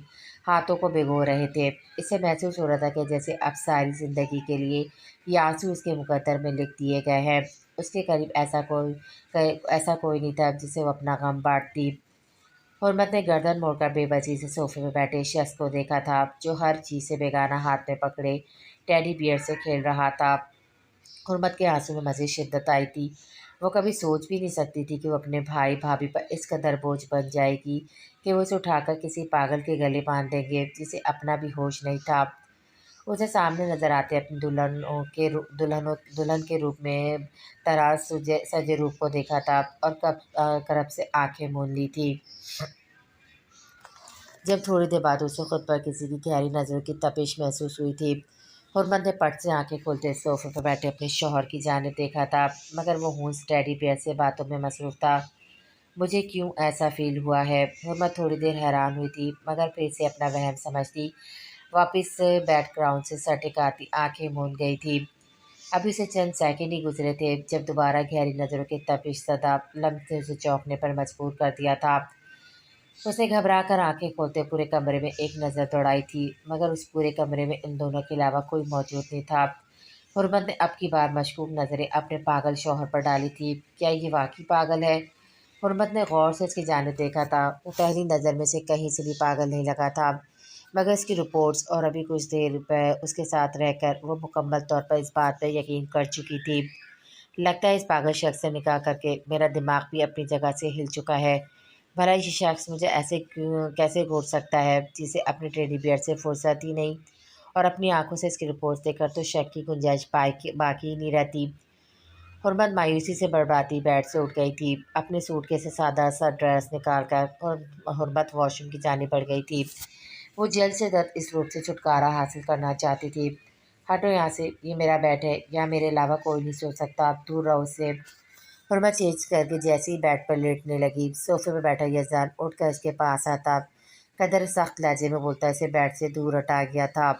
ہاتھوں کو بھگو رہے تھے۔ اسے محسوس ہو رہا تھا کہ جیسے اب ساری زندگی کے لیے یہ آنسو اس کے مقدر میں لکھ دیے گئے ہیں۔ اس کے قریب ایسا کوئی نہیں تھا جسے وہ اپنا غم بانٹتی۔ حرمت نے گردن موڑ کر بے بسی سے صوفے پہ بیٹھے شخص کو دیکھا تھا جو ہر چیز سے بیگانہ ہاتھ میں پکڑے ٹیڈی بیئر سے کھیل رہا تھا۔ حرمت کے آنسوں میں مزید شدت آئی تھی۔ وہ کبھی سوچ بھی نہیں سکتی تھی کہ وہ اپنے بھائی بھابھی پر اس قدر بوجھ بن جائے گی کہ وہ اسے اٹھا کر کسی پاگل کے گلے باندھ دیں گے جسے اپنا بھی ہوش نہیں تھا۔ اسے سامنے نظر آتے اپنی دلہن کے روپ میں طراز سجے روپ کو دیکھا تھا اور کرب سے آنکھیں مون لی تھی۔ جب تھوڑی دیر بعد اسے خود پر کسی کی گہری نظروں کی تپش محسوس ہوئی تھی۔ حرمت نے پٹ سے آنکھیں کھولتے صوفے پر بیٹھے اپنے شوہر کی جانب دیکھا تھا، مگر وہ ہونس ٹیڈی بیئر سے باتوں میں مصروف تھا۔ مجھے کیوں ایسا فیل ہوا ہے؟ حرمت تھوڑی دیر حیران ہوئی تھی، مگر پھر سے اپنا وہم سمجھتی واپس بیک گراؤنڈ سے سر ٹکاتی آنکھیں موند گئی تھی۔ ابھی سے چند سیکنڈ ہی گزرے تھے جب دوبارہ گہری نظروں کے تپش زدہ لمس نے اسے چونکنے پر مجبور کر دیا تھا۔ اس نے گھبرا کر آنکھیں کھولتے پورے کمرے میں ایک نظر دوڑائی تھی، مگر اس پورے کمرے میں ان دونوں کے علاوہ کوئی موجود نہیں تھا۔ حرمت نے اب کی بار مشکوک نظریں اپنے پاگل شوہر پر ڈالی تھی۔ کیا یہ واقعی پاگل ہے؟ حرمت نے غور سے اس کی جانب دیکھا تھا۔ وہ پہلی نظر میں سے کہیں سے بھی پاگل نہیں لگا تھا، مگر اس کی رپورٹس اور ابھی کچھ دیر اس کے ساتھ رہ کر وہ مکمل طور پر اس بات پر یقین کر چکی تھی۔ لگتا ہے اس پاگل شخص سے نکاح کر کے میرا دماغ بھی اپنی جگہ سے ہل چکا ہے۔ بھلا یہ شخص مجھے ایسے کیسے گھور سکتا ہے جسے اپنے ٹیڈی بیئر سے فرصت ہی نہیں، اور اپنی آنکھوں سے اس کی رپورٹس دیکھ کر تو شک کی گنجائش باقی ہی نہیں رہتی۔ حرمت مایوسی سے بڑبڑاتی بیڈ سے اٹھ گئی تھی۔ اپنے سوٹ کیس سے سادہ سا ڈریس نکال کر حرمت واش روم کی جانب بڑھ گئی تھی۔ وہ جلد سے جلد اس روپ سے چھٹکارا حاصل کرنا چاہتی تھی۔ ہٹو یہاں سے، یہ میرا بیڈ ہے، یہاں میرے علاوہ کوئی نہیں سو سکتا، دور رہو اس سے۔ حرمت چینج کر کے جیسے ہی بیڈ پر لیٹنے لگی، صوفے پہ بیٹھا یزدان اٹھ کر اس کے پاس آتا قدر سخت لہجے میں بولتا اسے بیڈ سے دور ہٹا گیا تھا۔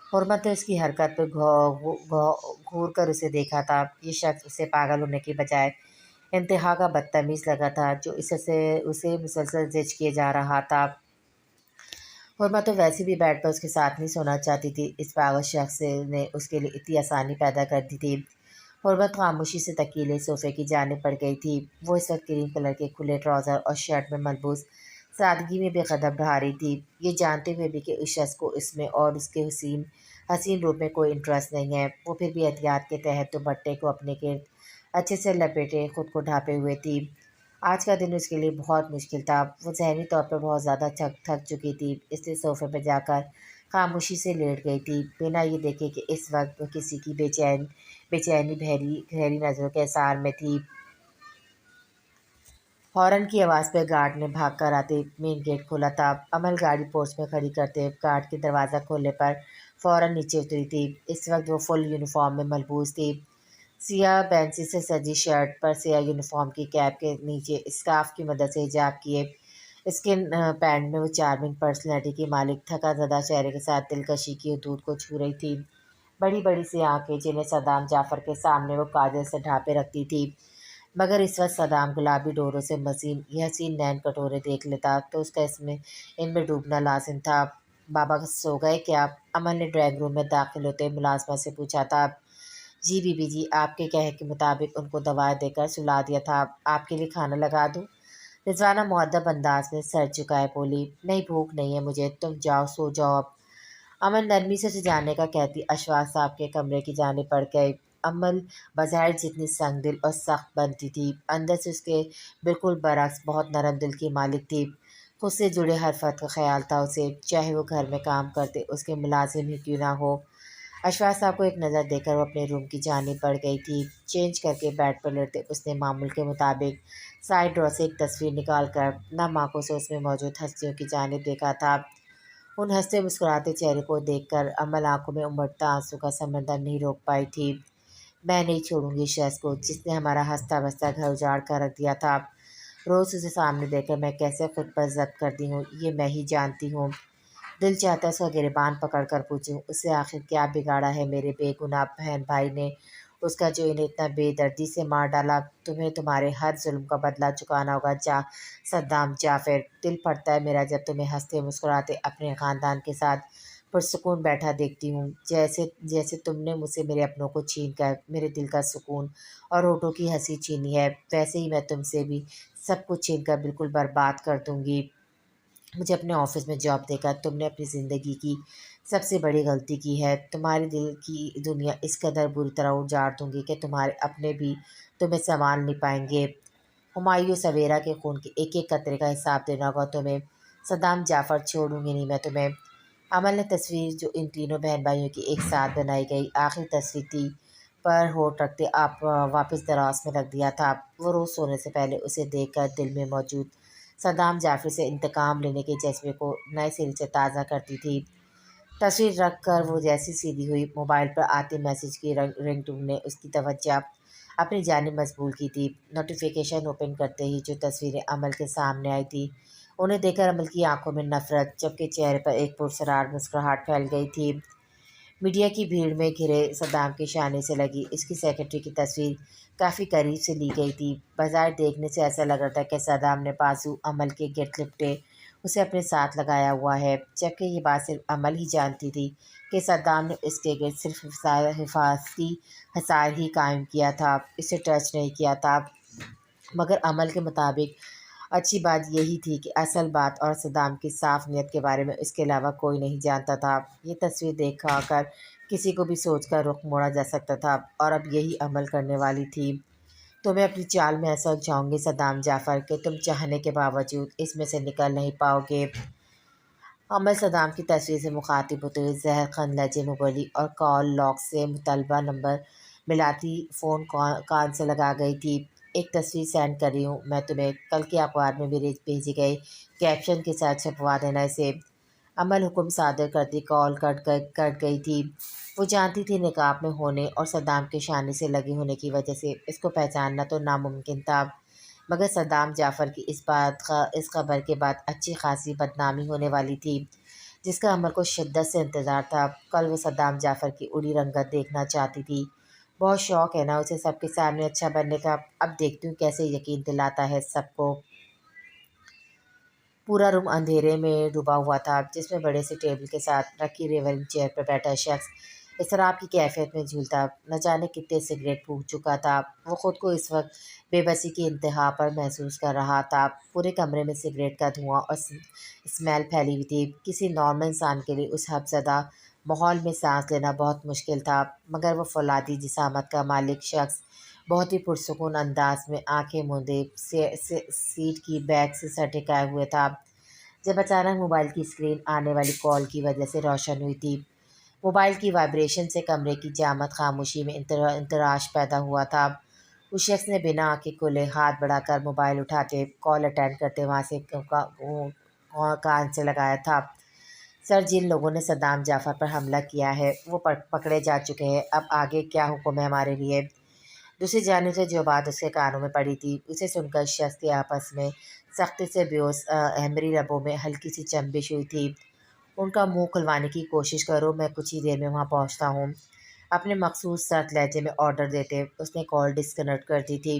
حرمت نے اس کی حرکت پہ گھور کر اسے دیکھا تھا۔ یہ شخص اسے پاگل ہونے کی بجائے انتہا کا بدتمیز لگا تھا جو اسے مسلسل زج کیے جا رہا تھا۔ حرمت تو ویسے بھی بیڈ پر اس کے ساتھ نہیں سونا چاہتی تھی، اس پاگل شخص نے اس کے لیے اتنی آسانی پیدا کر دی تھی۔ حرمت خاموشی سے تکیلے صوفے کی جانب پڑ گئی تھی۔ وہ اس وقت کریم کلر کے کھلے ٹراؤزر اور شرٹ میں ملبوس سادگی میں بے قدر ڈھا رہی تھی، یہ جانتے ہوئے بھی کہ اس شخص کو اس میں اور اس کے حسین روپ میں کوئی انٹرسٹ نہیں ہے۔ وہ پھر بھی احتیاط کے تحت دوپٹے کو اپنے گرد اچھے سے لپیٹے خود کو ڈھانپے ہوئے تھی۔ آج کا دن اس کے لیے بہت مشکل تھا۔ وہ ذہنی طور پر بہت زیادہ تھک چکی تھی، اس لیے صوفے پہ جا کر خاموشی سے لیٹ گئی تھی، بنا یہ دیکھے کہ اس وقت وہ کسی کی بے چینی گہری نظروں کے اثار میں تھی۔ ہارن کی آواز پہ گارڈ نے بھاگ کر آتے مین گیٹ کھولا تھا۔ امل گاڑی پورچ میں کھڑی کرتے گارڈ کے دروازہ کھولنے پر فوراً نیچے اتری تھی۔ اس وقت وہ فل یونیفارم میں ملبوس تھی، سیاہ بینسی سے سجی شرٹ پر سیاہ یونیفارم کی کیپ کے نیچے اسکارف کی مدد سے حجاب کیے اسکن پینٹ میں وہ چارمنگ پرسنالٹی کی مالک تھکا زدہ چہرے کے ساتھ دلکشی کی حدود کو چھو رہی تھی۔ بڑی بڑی سی آنکھیں جنہیں صدام جعفر کے سامنے وہ کاجل سے ڈھانپے رکھتی تھی، مگر اس وقت صدام گلابی ڈوروں سے مزین یہ حسین نین کٹورے دیکھ لیتا تو اس کا ان میں ڈوبنا لازم تھا۔ بابا سو گئے کیا؟ امن نے ڈرائنگ روم میں داخل ہوتے ملازمہ سے پوچھا تھا۔ جی بی بی جی، آپ کے کہے کے مطابق ان کو دوائیں دے کر سلا دیا تھا۔ آپ کے لیے کھانا لگا دوں؟ رضوانہ مؤدب انداز میں سر جھکائے بولی، نہیں بھوک نہیں ہے مجھے، تم جاؤ سو جاؤ اب۔ امن نرمی سے جانے کا کہتی اشفاق صاحب کے کمرے کی جانب بڑھ گئے۔ امن بظاہر جتنی سنگ دل اور سخت بنتی تھی، اندر سے اس کے بالکل برعکس بہت نرم دل کی مالک تھی۔ خود سے جڑے ہر فرد کا خیال تھا اسے، چاہے وہ گھر میں کام کرتے اس کے ملازم ہی کیوں نہ ہو۔ اشفاق صاحب کو ایک نظر دے کر وہ اپنے روم کی جانب بڑھ گئی تھی۔ چینج کر کے بیڈ پر لیٹتے اس نے معمول کے مطابق سائڈ ڈرا سے ایک تصویر نکال کر نم آنکھوں سے اس میں موجود ہستیوں کی جانب دیکھا تھا۔ ان ہنستے مسکراتے چہرے کو دیکھ کر امل آنکھوں میں امڑتا آنسو کا سمندر نہیں روک پائی تھی۔ میں نہیں چھوڑوں گی اس شخص کو جس نے ہمارا ہنستا بستا گھر اجاڑ کر رکھ دیا تھا۔ روز اسے سامنے دیکھ کر میں کیسے خود پر ضبط کرتی ہوں یہ میں ہی جانتی ہوں۔ دل چاہتا ہے اس کا گریبان پکڑ کر پوچھوں، اسے آخر کیا بگاڑا ہے میرے بے گناہ بہن بھائی نے، اس کا جو انہیں اتنا بے دردی سے مار ڈالا۔ تمہیں تمہارے ہر ظلم کا بدلہ چکانا ہوگا صدام جعفر۔ دل پھٹتا ہے میرا جب تمہیں ہنستے مسکراتے اپنے خاندان کے ساتھ پرسکون بیٹھا دیکھتی ہوں۔ جیسے تم نے مجھ سے میرے اپنوں کو چھین کر میرے دل کا سکون اور ہونٹوں کی ہنسی چھینی ہے، ویسے ہی میں تم سے بھی سب کچھ چھین کر بالکل برباد کر دوں گی۔ مجھے اپنے آفس میں جاب دے کر تم نے اپنی زندگی کی سب سے بڑی غلطی کی ہے۔ تمہارے دل کی دنیا اس قدر بری طرح اجاڑ دوں گی کہ تمہارے اپنے بھی تمہیں سنبھال نہیں پائیں گے۔ ہمایوں سویرا کے خون کے ایک ایک قطرے کا حساب دینا ہوگا تمہیں۔ صدام جعفر، چھوڑوں گی نہیں میں تمہیں۔ امل نے تصویر جو ان تینوں بہن بھائیوں کی ایک ساتھ بنائی گئی آخری تصویر تھی پر ہونٹ رکھتے آپ واپس دراز میں رکھ دیا تھا۔ وہ روز سونے سے پہلے اسے دیکھ کر دل میں موجود صدام جعفر سے انتقام لینے کے جذبے کو نئے سرے سے تازہ کرتی تھی۔ تصویر رکھ کر وہ جیسی سیدھی ہوئی، موبائل پر آتے میسج کی رنگ ٹون نے اس کی توجہ اپنی جانب مبذول کی تھی۔ نوٹیفیکیشن اوپن کرتے ہی جو تصویریں عمل کے سامنے آئی تھی انہیں دیکھ کر عمل کی آنکھوں میں نفرت جبکہ چہرے پر ایک پرسرار مسکراہٹ پھیل گئی تھی۔ میڈیا کی بھیڑ میں گھرے صدام کے شانے سے لگی اس کی سیکرٹری کی تصویر کافی قریب سے لی گئی تھی۔ بظاہر دیکھنے سے ایسا لگ رہا تھا کہ صدام نے بازو عمل کے گرد لپٹے اسے اپنے ساتھ لگایا ہوا ہے، جبکہ یہ بات صرف عمل ہی جانتی تھی کہ صدام نے اس کے گرد صرف حفاظتی حصار ہی قائم کیا تھا، اسے ٹچ نہیں کیا تھا۔ مگر عمل کے مطابق اچھی بات یہی تھی کہ اصل بات اور صدام کی صاف نیت کے بارے میں اس کے علاوہ کوئی نہیں جانتا تھا۔ یہ تصویر دیکھا کر کسی کو بھی سوچ کر رخ موڑا جا سکتا تھا اور اب یہی عمل کرنے والی تھی۔ تو میں اپنی چال میں ایسا الجھاؤں گی صدام جعفر کہ تم چاہنے کے باوجود اس میں سے نکل نہیں پاؤ گے۔ عمل صدام کی تصویر سے مخاطب ہوتے ہوئے زہر خند لہجے میں بولی اور کال لاگ سے مطلبہ نمبر ملاتی فون کان سے لگا گئی تھی۔ ایک تصویر سینڈ کر رہی ہوں میں تمہیں، کل کے اخبار میں میرے بھیجے گئے کیپشن کے ساتھ چھپوا دینا اسے۔ عمل حکم صادر کرتی کال کٹ گئی تھی۔ وہ جانتی تھی نقاب میں ہونے اور صدام کے شانے سے لگے ہونے کی وجہ سے اس کو پہچاننا تو ناممکن تھا، مگر صدام جعفر کی اس خبر کے بعد اچھی خاصی بدنامی ہونے والی تھی جس کا عمل کو شدت سے انتظار تھا۔ کل وہ صدام جعفر کی اڑی رنگت دیکھنا چاہتی تھی۔ بہت شوق ہے نا اسے سب کے سامنے اچھا بننے کا، اب دیکھتی ہوں کیسے یقین دلاتا ہے سب کو۔ پورا روم اندھیرے میں ڈوبا ہوا تھا جس میں بڑے سے ٹیبل کے ساتھ رکھی ریولنگ چیئر پر بیٹھا شخص اضطراب کی کیفیت میں جھولتا نہ جانے کتنے سگریٹ پھونک چکا تھا۔ وہ خود کو اس وقت بے بسی کی انتہا پر محسوس کر رہا تھا۔ پورے کمرے میں سگریٹ کا دھواں اور اسمیل پھیلی ہوئی تھی۔ کسی نارمل انسان کے لیے اس حفظدہ ماحول میں سانس لینا بہت مشکل تھا، مگر وہ فولادی جسامت کا مالک شخص بہت ہی پرسکون انداز میں آنکھیں موندے سیٹ کی بیک سے سر ٹکائے ہوئے تھا جب اچانک موبائل کی اسکرین آنے والی کال کی وجہ سے روشن ہوئی تھی۔ موبائل کی وائبریشن سے کمرے کی جامد خاموشی میں انتراش پیدا ہوا تھا۔ اس شخص نے بنا آنکھیں کھلے ہاتھ بڑھا کر موبائل اٹھاتے کال اٹینڈ کرتے وہاں سے کان سے لگایا تھا۔ سر، جن لوگوں نے صدام جعفر پر حملہ کیا ہے وہ پکڑے جا چکے ہیں، اب آگے کیا حکم ہے ہمارے لیے؟ دوسری جانب سے جو بات اس کے کانوں میں پڑی تھی اسے سن کر شخص کے آپس میں سختی سے بیوس احمری لبوں میں ہلکی سی چنبش ہوئی تھی۔ ان کا منہ کھلوانے کی کوشش کرو، میں کچھ ہی دیر میں وہاں پہنچتا ہوں۔ اپنے مخصوص سخت لہجے میں آرڈر دیتے اس نے کال ڈسکنیکٹ کر دی تھی۔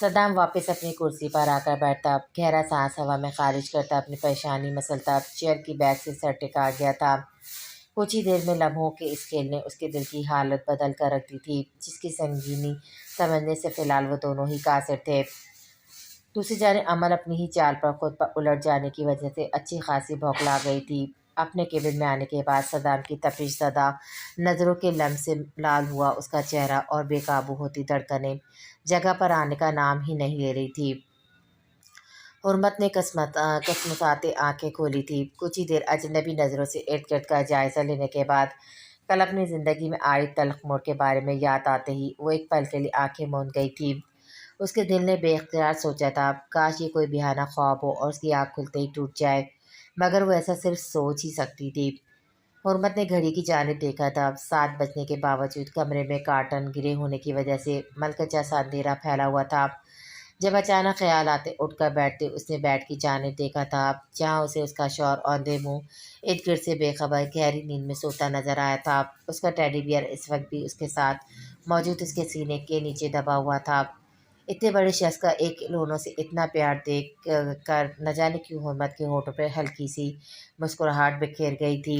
صدام واپس اپنی کرسی پر آ کر بیٹھتا، گہرا سانس ہوا میں خارج کرتا، اپنی پریشانی مسلتا، چیئر کی بیک سے سر ٹکا گیا تھا۔ کچھ ہی دیر میں لمحوں کے اس کھیل نے اس کے دل کی حالت بدل کر رکھ دی تھی، جس کی سنگینی سمجھنے سے فی الحال وہ دونوں ہی قاصر تھے۔ دوسری جانب عمل اپنی ہی چال پر خود پر الٹ جانے کی وجہ سے اچھی خاصی بوکھلا گئی تھی۔ اپنے کیبن میں آنے کے بعد صدام کی تپش زدہ نظروں کے لمس سے لال ہوا اس کا چہرہ اور بے قابو ہوتی دھڑکنیں جگہ پر آنے کا نام ہی نہیں لے رہی تھی۔ حرمت نے کسمساتے آنکھیں کھولی تھی۔ کچھ ہی دیر اجنبی نظروں سے ارد گرد کا جائزہ لینے کے بعد کل اپنی زندگی میں آئی تلخ موڑ کے بارے میں یاد آتے ہی وہ ایک پل کے لیے آنکھیں موند گئی تھی۔ اس کے دل نے بے اختیار سوچا تھا، کاش یہ کوئی بہانہ خواب ہو اور اس کی آنکھ کھلتے ہی ٹوٹ جائے، مگر وہ ایسا صرف سوچ ہی سکتی تھی۔ حرمت نے گھڑی کی جانب دیکھا تھا۔ 7 بجنے کے باوجود کمرے میں کارٹن گرے ہونے کی وجہ سے ملکچا سا اندھیرا پھیلا ہوا تھا۔ جب اچانک خیال آتے اٹھ کر بیٹھتے اس نے بیڈ کی جانب دیکھا تھا، جہاں اسے اس کا شوہر اوندھے منہ ارد گرد سے بے خبر گہری نیند میں سوتا نظر آیا تھا۔ اس کا ٹیڈی بیئر اس وقت بھی اس کے ساتھ موجود اس کے سینے کے نیچے دبا ہوا تھا۔ اتنے بڑے شخص کا ایک کھلونوں سے اتنا پیار دیکھ کر نہ جانے کیوں حرمت کے ہونٹوں پہ ہلکی سی مسکراہٹ بکھیر گئی تھی۔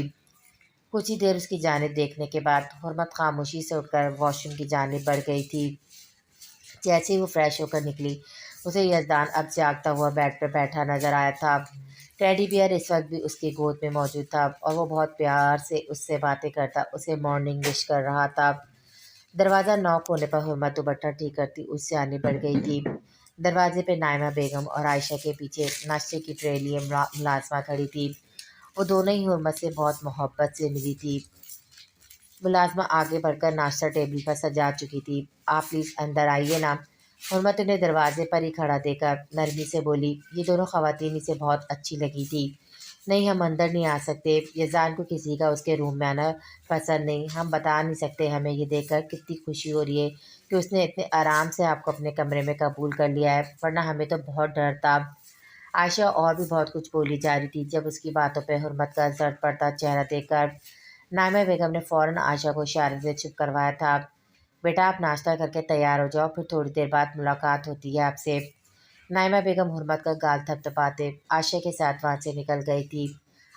کچھ ہی دیر اس کی جانب دیکھنے کے بعد حرمت خاموشی سے اٹھ کر واش روم کی جانب بڑھ گئی تھی۔ جیسے ہی وہ فریش ہو کر نکلی، اسے یزدان اب جاگتا ہوا بیڈ پر بیٹھا نظر آیا تھا۔ ٹیڈی بیئر اس وقت بھی اس کی گود میں موجود تھا اور وہ بہت پیار سے سے باتیں کرتا اسے مارننگ وش کر رہا تھا۔ دروازہ نوک ہونے پر حرمت دوپٹہ ٹھیک کرتی اس جانب بڑھ گئی تھی۔ دروازے پہ نائمہ بیگم اور عائشہ کے پیچھے ناشتے کی ٹرے لیے ملازمہ کھڑی تھی۔ وہ دونوں ہی حرمت سے بہت محبت سے ملی تھی۔ ملازمہ آگے بڑھ کر ناشتہ ٹیبل پر سجا چکی تھی۔ آپ پلیز اندر آئیے نا۔ حرمت انہیں دروازے پر ہی کھڑا دے کر نرمی سے بولی۔ یہ دونوں خواتین اسے بہت اچھی لگی تھی۔ نہیں، ہم اندر نہیں آ سکتے، یزدان کو کسی کا اس کے روم میں آنا پسند نہیں، ہم بتا نہیں سکتے ہمیں یہ دیکھ کر کتنی خوشی ہو رہی ہے کہ اس نے اتنے آرام سے آپ کو اپنے کمرے میں قبول کر لیا ہے، ورنہ ہمیں تو بہت ڈر تھا۔ عائشہ اور بھی بہت کچھ بولی جا رہی تھی جب اس کی باتوں پہ حرمت کا زرد پڑتا چہرہ دیکھ کر نائمہ بیگم نے فوراً عائشہ کو اشارے سے چپ کروایا تھا۔ بیٹا آپ ناشتہ کر کے تیار ہو جاؤ، پھر تھوڑی دیر بعد ملاقات ہوتی ہے آپ سے۔ نائمہ بیگم حرمت کا گال تھپ تھپاتے عائشہ کے ساتھ وہاں سے نکل گئی تھی۔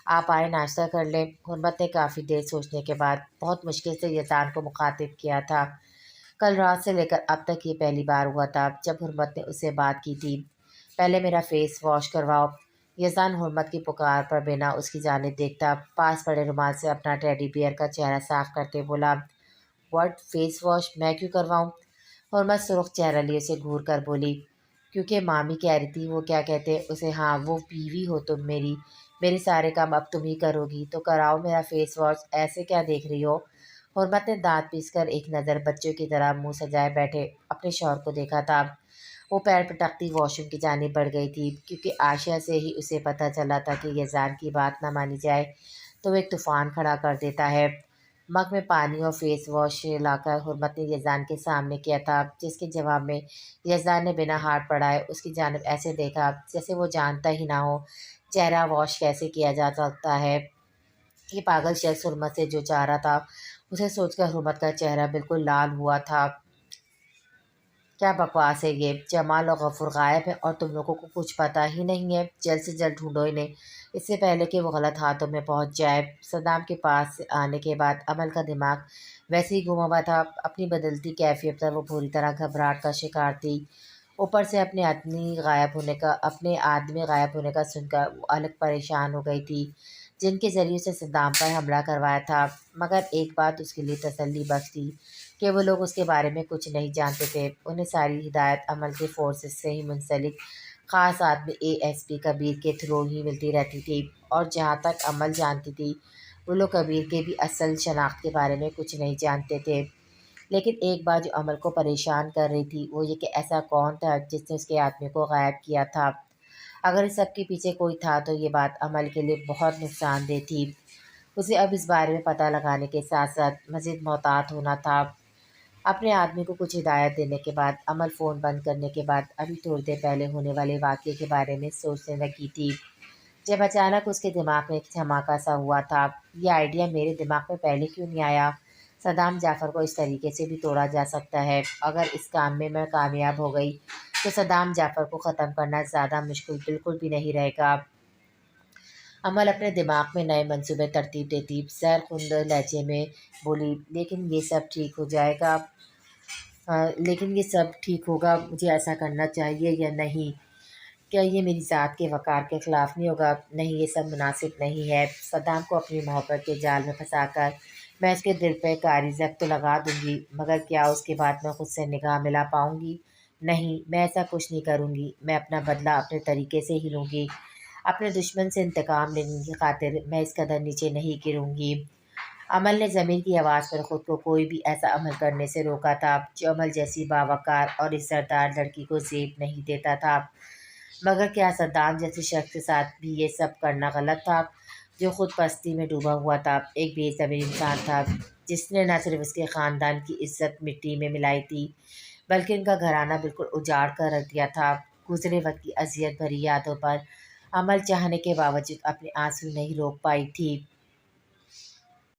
آپ آئے ناشتہ کر لیں۔ حرمت نے کافی دیر سوچنے کے بعد بہت مشکل سے یزدان کو مخاطب کیا تھا۔ کل رات سے لے کر اب تک یہ پہلی بار ہوا تھا جب حرمت نے اس سے بات کی تھی۔ پہلے میرا فیس واش کرواؤ۔ یزدان حرمت کی پکار پر بنا اس کی جانب دیکھتا پاس پڑے رومال سے اپنا ٹیڈی بیئر کا چہرہ صاف کرتے بولا، واٹ، فیس واش میں کیوں کرواؤں؟ حرمت سرخ چہرہ لیے اسے گھور کر بولی، کیونکہ مامی کہہ رہی تھی وہ کیا کہتے اسے، ہاں وہ بیوی ہو تم میری، میرے سارے کام اب تم ہی کرو گی تو کراؤ میرا فیس واش، ایسے کیا دیکھ رہی ہو؟ حرمت نے دانت پیس کر ایک نظر بچوں کی طرح منہ سجائے بیٹھے اپنے شوہر کو دیکھا تھا۔ وہ پیر پٹکتی واش روم کی جانب بڑھ گئی تھی، کیونکہ عائشہ سے ہی اسے پتہ چلا تھا کہ یزدان کی بات نہ مانی جائے تو وہ ایک طوفان کھڑا کر دیتا ہے۔ مگ میں پانی اور فیس واش لا کر حرمت نے یزدان کے سامنے کیا تھا، جس کے جواب میں یزدان نے بنا ہاتھ بڑھائے اس کی جانب ایسے دیکھا جیسے وہ جانتا ہی نہ ہو چہرہ واش کیسے کیا جا سکتا ہے۔ یہ پاگل شخص حرمت سے جو چاہ رہا تھا اسے سوچ کر حرمت کا چہرہ بالکل لال ہوا تھا۔ کیا بکواس ہے یہ، جمال اور غفور غائب ہیں اور تم لوگوں کو کچھ پتہ ہی نہیں ہے، جلد سے جلد ڈھونڈو انہیں اس سے پہلے کہ وہ غلط ہاتھوں میں پہنچ جائے۔ صدام کے پاس آنے کے بعد عمل کا دماغ ویسے ہی گما ہوا تھا، اپنی بدلتی کیفیت پر وہ پوری طرح گھبراہٹ کا شکار تھی۔ اوپر سے اپنے آدمی غائب ہونے کا سن کر وہ الگ پریشان ہو گئی تھی جن کے ذریعے سے صدام پر حملہ کروایا تھا، مگر ایک بات اس کے لیے تسلی بخش تھی کہ وہ لوگ اس کے بارے میں کچھ نہیں جانتے تھے۔ انہیں ساری ہدایت عمل کے فورسز سے ہی منسلک خاص آدمی ASP کبیر کے تھرو ہی ملتی رہتی تھی، اور جہاں تک عمل جانتی تھی وہ لوگ کبیر کے بھی اصل شناخت کے بارے میں کچھ نہیں جانتے تھے۔ لیکن ایک بات جو عمل کو پریشان کر رہی تھی وہ یہ کہ ایسا کون تھا جس نے اس کے آدمی کو غائب کیا تھا۔ اگر اس سب کے پیچھے کوئی تھا تو یہ بات عمل کے لیے بہت نقصان دہ تھی۔ اسے اب اس بارے میں پتہ لگانے کے ساتھ ساتھ مزید محتاط ہونا تھا۔ اپنے آدمی کو کچھ ہدایت دینے کے بعد عمل فون بند کرنے کے بعد ابھی تھوڑی دیر پہلے ہونے والے واقعے کے بارے میں سوچنے لگی تھی جب اچانک اس کے دماغ میں ایک دھماکہ سا ہوا تھا، یہ آئیڈیا میرے دماغ میں پہلے کیوں نہیں آیا؟ صدام جعفر کو اس طریقے سے بھی توڑا جا سکتا ہے۔ اگر اس کام میں میں کامیاب ہو گئی تو صدام جعفر کو ختم کرنا زیادہ مشکل بالکل بھی نہیں رہے گا۔ عمل اپنے دماغ میں نئے منصوبے ترتیب دیتی زہر خند لہجے میں بولی، لیکن یہ سب ٹھیک ہوگا، مجھے ایسا کرنا چاہیے یا نہیں؟ کیا یہ میری ذات کے وقار کے خلاف نہیں ہوگا؟ نہیں، یہ سب مناسب نہیں ہے۔ صدام کو اپنی محبت کے جال میں پھنسا کر میں اس کے دل پہ کاری زخم تو لگا دوں گی، مگر کیا اس کے بعد میں خود سے نگاہ ملا پاؤں گی؟ نہیں، میں ایسا کچھ نہیں کروں گی۔ میں اپنا بدلہ اپنے طریقے سے ہی لوں گی۔ اپنے دشمن سے انتقام لینے کی خاطر میں اس قدر نیچے نہیں گروں گی۔ عمل نے ضمیر کی آواز پر خود کو کوئی بھی ایسا عمل کرنے سے روکا تھا جو عمل جیسی باوقار اور عزتدار لڑکی کو زیب نہیں دیتا تھا، مگر کیا صدام جیسے شخص کے ساتھ بھی یہ سب کرنا غلط تھا، جو خود پستی میں ڈوبا ہوا تھا، ایک بے ضمیر انسان تھا جس نے نہ صرف اس کے خاندان کی عزت مٹی میں ملائی تھی بلکہ ان کا گھرانہ بالکل اجاڑ کر رکھ دیا تھا۔ گزرے وقت کی اذیت بھری یادوں پر عمل چاہنے کے باوجود اپنے آنسو نہیں روک پائی تھی۔